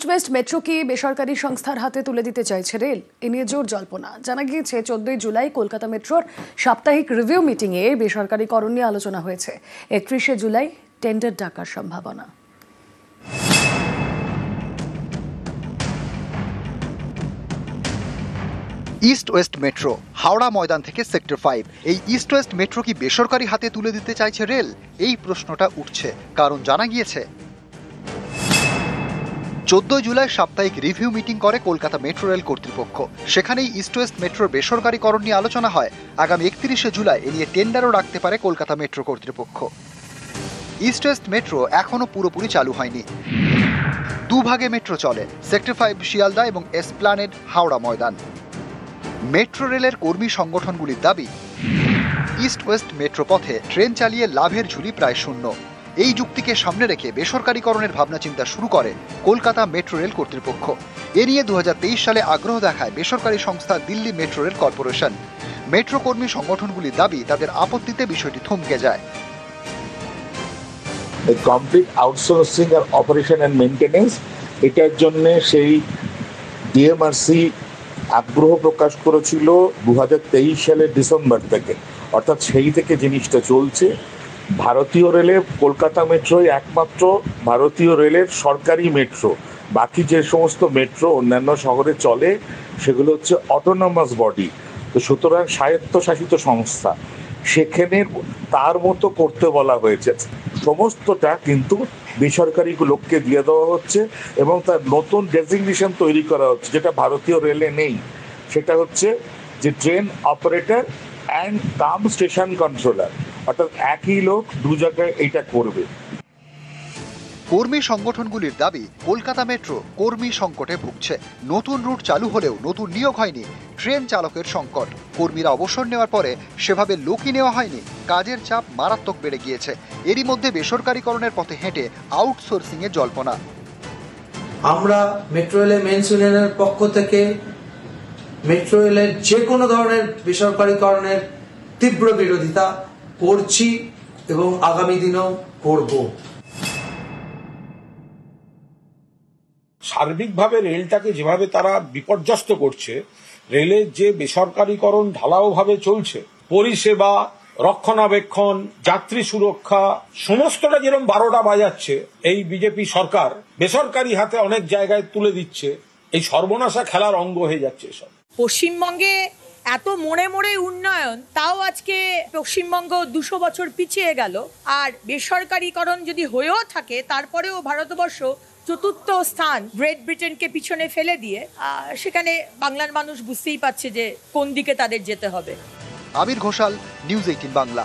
West metro কি বেসরকারি সংস্থার হাতে তুলে দিতে চাইছে রেল? এ নিয়ে জোর জল্পনা। জানা গিয়েছে 14 জুলাই কলকাতা মেট্রোর সাপ্তাহিক রিভিউ মিটিংয়ে বেসরকারিকরণ নিয়ে আলোচনা হয়েছে। 31 জুলাই টেন্ডার ডাকার সম্ভাবনা। East West metro Howrah Maidan থেকে সেক্টর 5। এই ইস্ট ওয়েস্ট মেট্রো কি বেসরকারি হাতে তুলে দিতে চাইছে রেল? এই প্রশ্নটা উঠছে কারণ জানা গিয়েছে 14 জুলাই সাপ্তাহিক রিভিউ মিটিং করে কলকাতা মেট্রো রেল কর্তৃপক্ষ। সেখানেই ইস্ট ওয়েস্ট মেট্রোর বেসরকারিকরণ নিয়ে আলোচনা হয়। আগামী 31 জুলাই এ নিয়ে টেন্ডারও রাখতে পারে কলকাতা মেট্রো কর্তৃপক্ষ। ইস্ট ওয়েস্ট মেট্রো এখনো পুরোপুরি চালু হয়নি। দুভাগে মেট্রো চলে, সেক্টর 5 শিয়ালদা এবং এসপ্লানেড হাওড়া ময়দান। মেট্রো রেলের কর্মী সংগঠনগুলির দাবি, ইস্ট ওয়েস্ট মেট্রো পথে ট্রেন চালিয়ে লাভের ঝুলি প্রায় শূন্য। এই যুক্তিকে সামনে রেখে বেসরকারিকরণের ভাবনা চিন্তা শুরু করে কলকাতা মেট্রো রেল কর্তৃপক্ষ। এ নিয়ে 2023 সালে আগ্রহ দেখায় বেসরকারি সংস্থা Delhi metro rail corporation. Metro কর্মী সংগঠনগুলির দাবি, তাদের আপত্তিতে বিষয়টি থমকে যায়। কমপ্লিট আউটসোর্সিং আর অপারেশন এন্ড মেইনটেনেন্স, এটার জন্য সেই ডিএমআরসি আগ্রহ প্রকাশ করেছিল 2023 সালের ডিসেম্বর থেকে, অর্থাৎ সেই থেকে জিনিসটা চলছে। ভারতীয় রেলে কলকাতা মেট্রোই একমাত্র ভারতীয় রেলের সরকারি মেট্রো। বাকি যে সমস্ত মেট্রো অন্যান্য শহরে চলে সেগুলো হচ্ছে অটোনমাস বডি, তো সুতরাং স্বায়ত্তশাসিত সংস্থা। সেখানে তার মতো করতে বলা হয়েছে। সমস্তটা কিন্তু বেসরকারি লোককে দিয়ে দেওয়া হচ্ছে এবং তার নতুন ডেজিগনেশন তৈরি করা হচ্ছে, যেটা ভারতীয় রেলে নেই। সেটা হচ্ছে যে train operator and cum station controller, অর্থাৎ একই লোক দু জায়গায় এইটা করবে। কর্মী সংগঠনগুলির দাবি, কলকাতা মেট্রো কর্মী সংকটে ভুগছে। নতুন রুট চালু হলেও নতুন নিয়োগ হয়নি। ট্রেন চালকের সংকট। কর্মীরা অবসর নেওয়ার পরে সেভাবে লোকই নেওয়া হয়নি। কাজের চাপ মারাত্মক বেড়ে গিয়েছে। এরই মধ্যে বেসরকারিকরণের পথে হেঁটে আউটসোর্সিং এর জল্পনা। আমরা মেট্রো রেলের মেন্স ইউনিয়নের পক্ষ থেকে মেট্রো রেলের যে কোনো ধরনের বেসরকারিকরণের তীব্র বিরোধিতা করছি এবং আগামী দিনেও করব। সার্বিকভাবে রেলটাকে যেভাবে তারা বিপর্যস্ত করছে, রেলের যে বেসরকারিকরণ ঢালাওভাবে চলছে, পরিষেবা, রক্ষণাবেক্ষণ, যাত্রী সুরক্ষা, সমস্তটা যেরকম 12টা বাজাচ্ছে এই বিজেপি সরকার, বেসরকারি হাতে অনেক জায়গায় তুলে দিচ্ছে। এই সর্বনাশা খেলার অঙ্গ হয়ে যাচ্ছে সব। পশ্চিমবঙ্গে এত মোড়ে মোড়ে উন্নয়ন, তাও আজকে পশ্চিমবঙ্গ 200 বছর পিছিয়ে গেল। আর বেসরকারিকরণ যদি হয়েও থাকে, তারপরেও ভারতবর্ষ 4র্থ স্থান গ্রেট ব্রিটেনকে পিছনে ফেলে দিয়ে, সেখানে বাংলার মানুষ বুঝতেই পারছে যে কোন দিকে তাদের যেতে হবে। আবির ঘোষাল, নিউজ 18 বাংলা।